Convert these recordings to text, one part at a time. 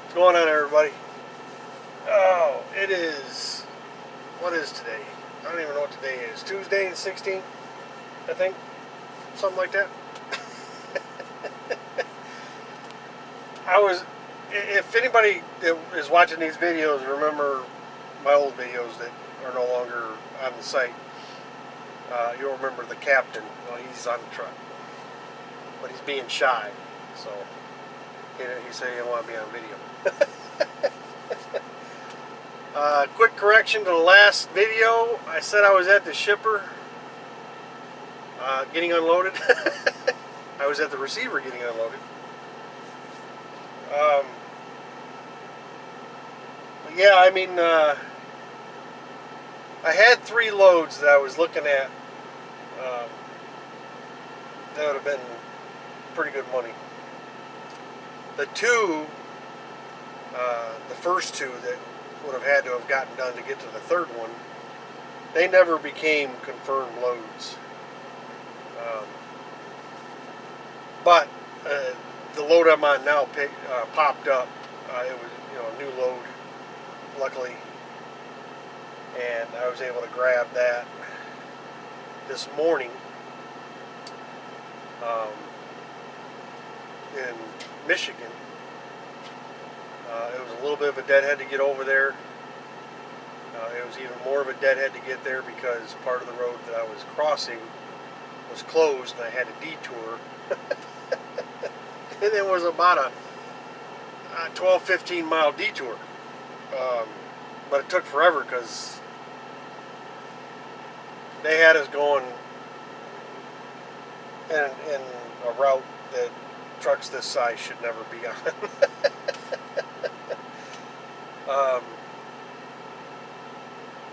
What's going on, everybody? Oh, it is. What is today? I don't even know what today is. Tuesday the 16th, I think. Something like that. If anybody that is watching these videos remember my old videos that are no longer on the site, you'll remember the captain. Well, he's on the truck, but he's being shy. So he said he didn't want to be on video. Quick correction to the last video. I said I was at the shipper getting unloaded. I was at the receiver getting unloaded. Yeah, I mean, I had 3 loads that I was looking at. That would have been pretty good money. The first two that would have had to have gotten done to get to the third one, they never became confirmed loads. But the load I'm on now popped up. It was a new load, luckily, and I was able to grab that this morning in Michigan. It was a little bit of a deadhead to get over there. It was even more of a deadhead to get there because part of the road that I was crossing was closed and I had to detour. And it was about a 12-15 mile detour. But it took forever because they had us going in a route that trucks this size should never be on.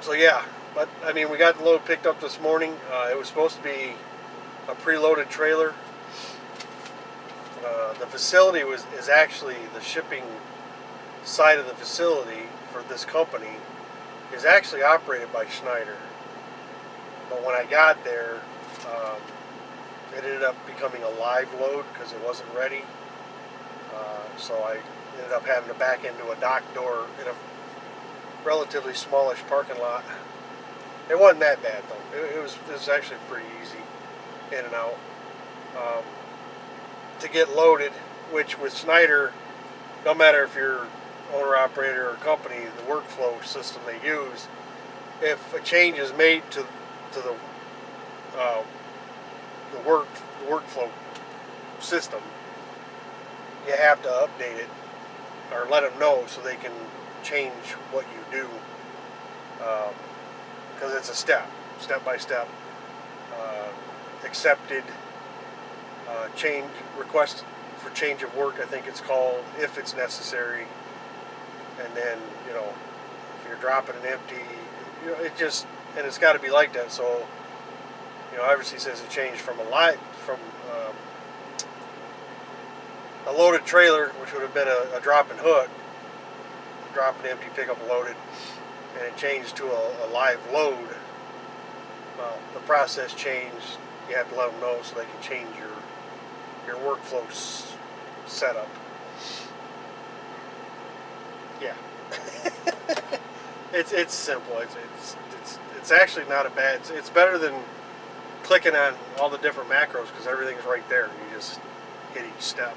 So yeah, but I mean, we got the load picked up this morning. It was supposed to be a preloaded trailer. The facility is actually the shipping side of the facility for this company is actually operated by Schneider. But when I got there, it ended up becoming a live load because it wasn't ready. So I ended up having to back into a dock door in a relatively smallish parking lot. It wasn't that bad though. It was actually pretty easy in and out. To get loaded, which with Schneider, no matter if you're owner operator or company, the workflow system they use, if a change is made to the workflow system, you have to update it or let them know so they can change what you do, because it's a step by step, accepted change request for change of work, I think it's called, if it's necessary. And then if you're dropping an empty, it's got to be like that. So obviously says it changed from a loaded trailer, which would have been a drop and hook, drop and empty, pick up loaded, and it changed to a live load. Well, the process changed. You have to let them know so they can change your workflow setup. Yeah. It's simple. It's actually not a bad. It's better than clicking on all the different macros because everything's right there and you just hit each step.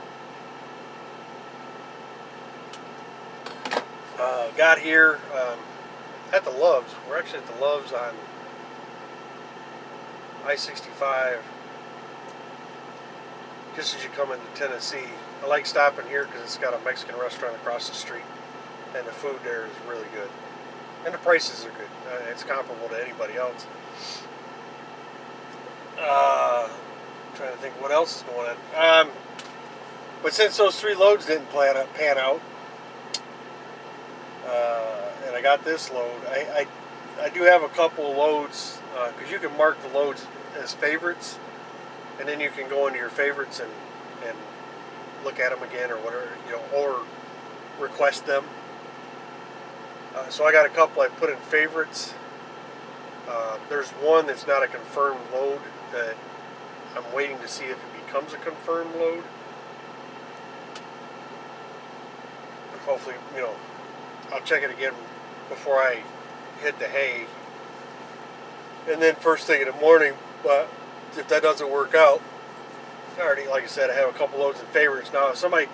Got here at the Loves. We're actually at the Loves on I-65. Just as you come into Tennessee. I like stopping here because it's got a Mexican restaurant across the street, and the food there is really good, and the prices are good. It's comparable to anybody else. Trying to think what else is going on. But since those 3 loads didn't pan out, and I got this load, I do have a couple loads because you can mark the loads as favorites. And then you can go into your favorites and look at them again or whatever, or request them. So I got a couple I put in favorites. There's one that's not a confirmed load that I'm waiting to see if it becomes a confirmed load. hopefully, I'll check it again before I hit the hay. And then first thing in the morning, but if that doesn't work out, I already, like I said, I have a couple loads in favorites. Now, if somebody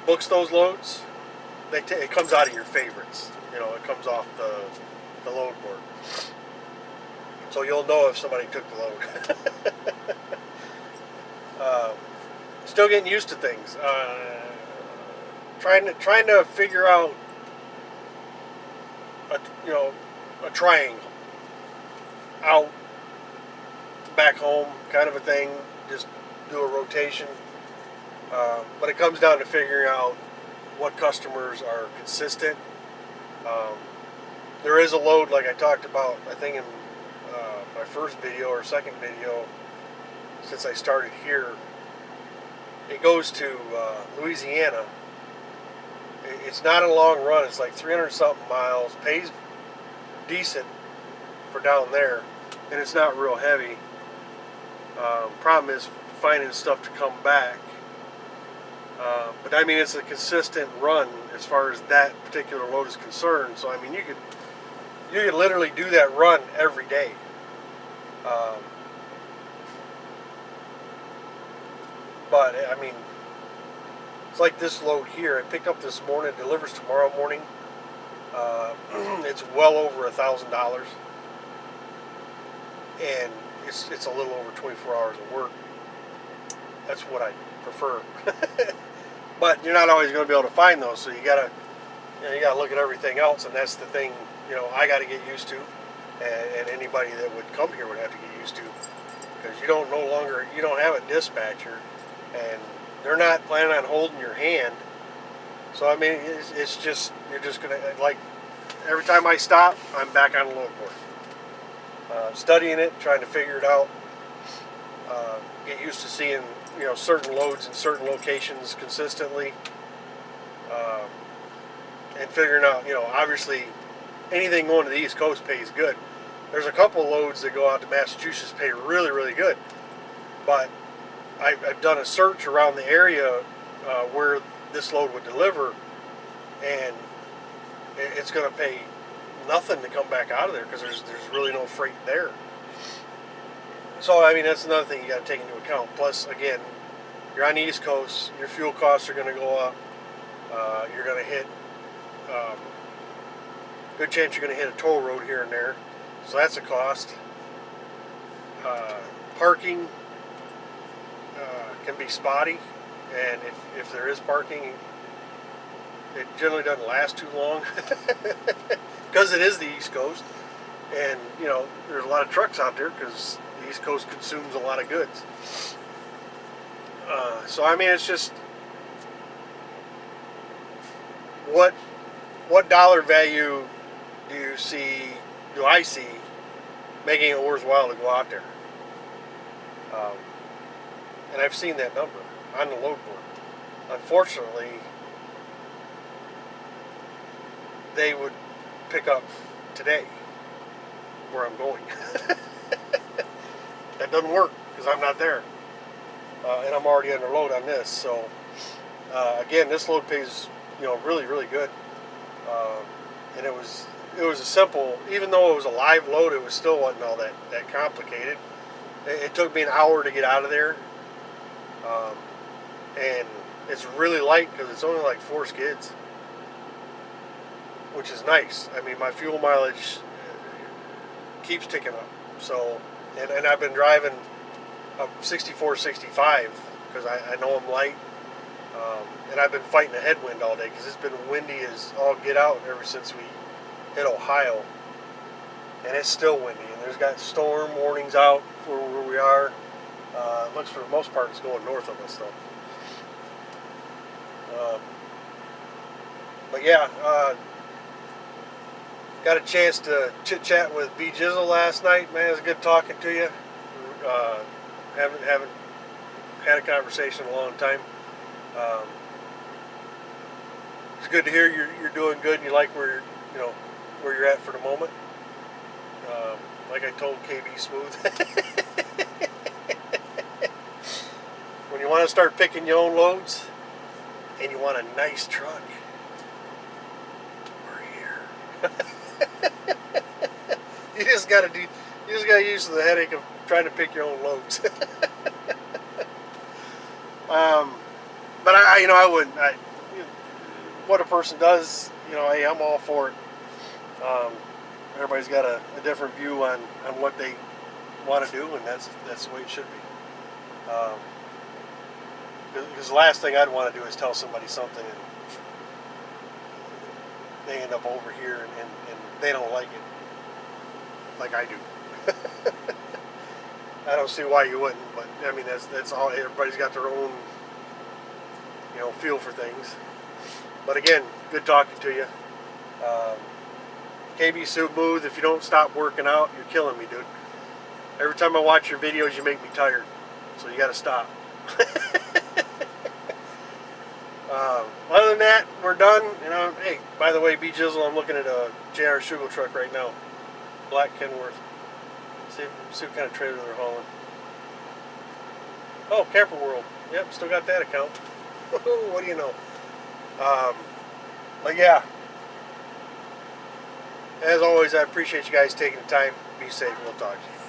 books those loads, it comes out of your favorites. It comes off the load board. So you'll know if somebody took the load. Still getting used to things. Trying to figure out a triangle out back home kind of a thing. Just do a rotation. But it comes down to figuring out what customers are consistent. There is a load, like I talked about, I think in my first video or second video, since I started here. It goes to Louisiana. It's not a long run. It's like 300 something miles. Pays decent for down there, and it's not real heavy. Problem is finding stuff to come back. But I mean, it's a consistent run as far as that particular load is concerned. So I mean, you could literally do that run every day. But I mean, it's like this load here. I picked up this morning. It delivers tomorrow morning. It's well over $1,000, and it's a little over 24 hours of work. That's what I prefer. But you're not always going to be able to find those, so you gotta look at everything else, and that's the thing. I got to get used to, and anybody that would come here would have to get used to, because you don't have a dispatcher, and they're not planning on holding your hand. So I mean, it's just, you're just gonna, like, every time I stop, I'm back on the load board, studying it, trying to figure it out, get used to seeing certain loads in certain locations consistently, and figuring out, obviously anything going to the East Coast pays good. There's a couple loads that go out to Massachusetts pay really, really good, but I've done a search around the area where this load would deliver, and it's going to pay nothing to come back out of there, because there's really no freight there. So I mean, that's another thing you got to take into account. Plus, again, you're on the East Coast, your fuel costs are going to go up. You're going to hit good chance you're going to hit a toll road here and there, so that's a cost. Parking can be spotty, and if there is parking, it generally doesn't last too long because it is the East Coast, and there's a lot of trucks out there because the East Coast consumes a lot of goods. So I mean, it's just what dollar value do I see making it worthwhile to go out there? And I've seen that number on the load board. Unfortunately, they would pick up today where I'm going. That doesn't work because I'm not there, and I'm already under load on this. So again, this load pays really, really good, and it was a simple. Even though it was a live load, it was still wasn't all that complicated. It took me an hour to get out of there. And it's really light because it's only like 4 skids, which is nice. I mean, my fuel mileage keeps ticking up. So, and I've been driving a 64, 65 because I know I'm light. And I've been fighting a headwind all day because it's been windy as all get out ever since we hit Ohio. And it's still windy, and there's got storm warnings out for where we are. It looks for the most part it's going north of us though. But yeah, got a chance to chit chat with B Jizzle last night. Man, it was good talking to you. Haven't had a conversation in a long time. It's good to hear you're doing good and you like where you're at for the moment. Like I told KB Smooth, when you want to start picking your own loads, and you want a nice truck, we're here. You just gotta use the headache of trying to pick your own loads. But I wouldn't. What a person does, hey, I'm all for it. Everybody's got a different view on what they want to do, and that's the way it should be. Because the last thing I'd want to do is tell somebody something and they end up over here and they don't like it like I do. I don't see why you wouldn't, but I mean that's all. Everybody's got their own feel for things. But again, good talking to you. KB Submooth, if you don't stop working out, you're killing me, dude. Every time I watch your videos, you make me tired. So you got to stop. Other than that, we're done. Hey, by the way, B Jizzle, I'm looking at a JR Shugo truck right now. Black Kenworth. See what kind of trailer they're hauling. Oh, Camper World. Yep, still got that account. What do you know? But yeah. As always, I appreciate you guys taking the time. Be safe. We'll talk to you.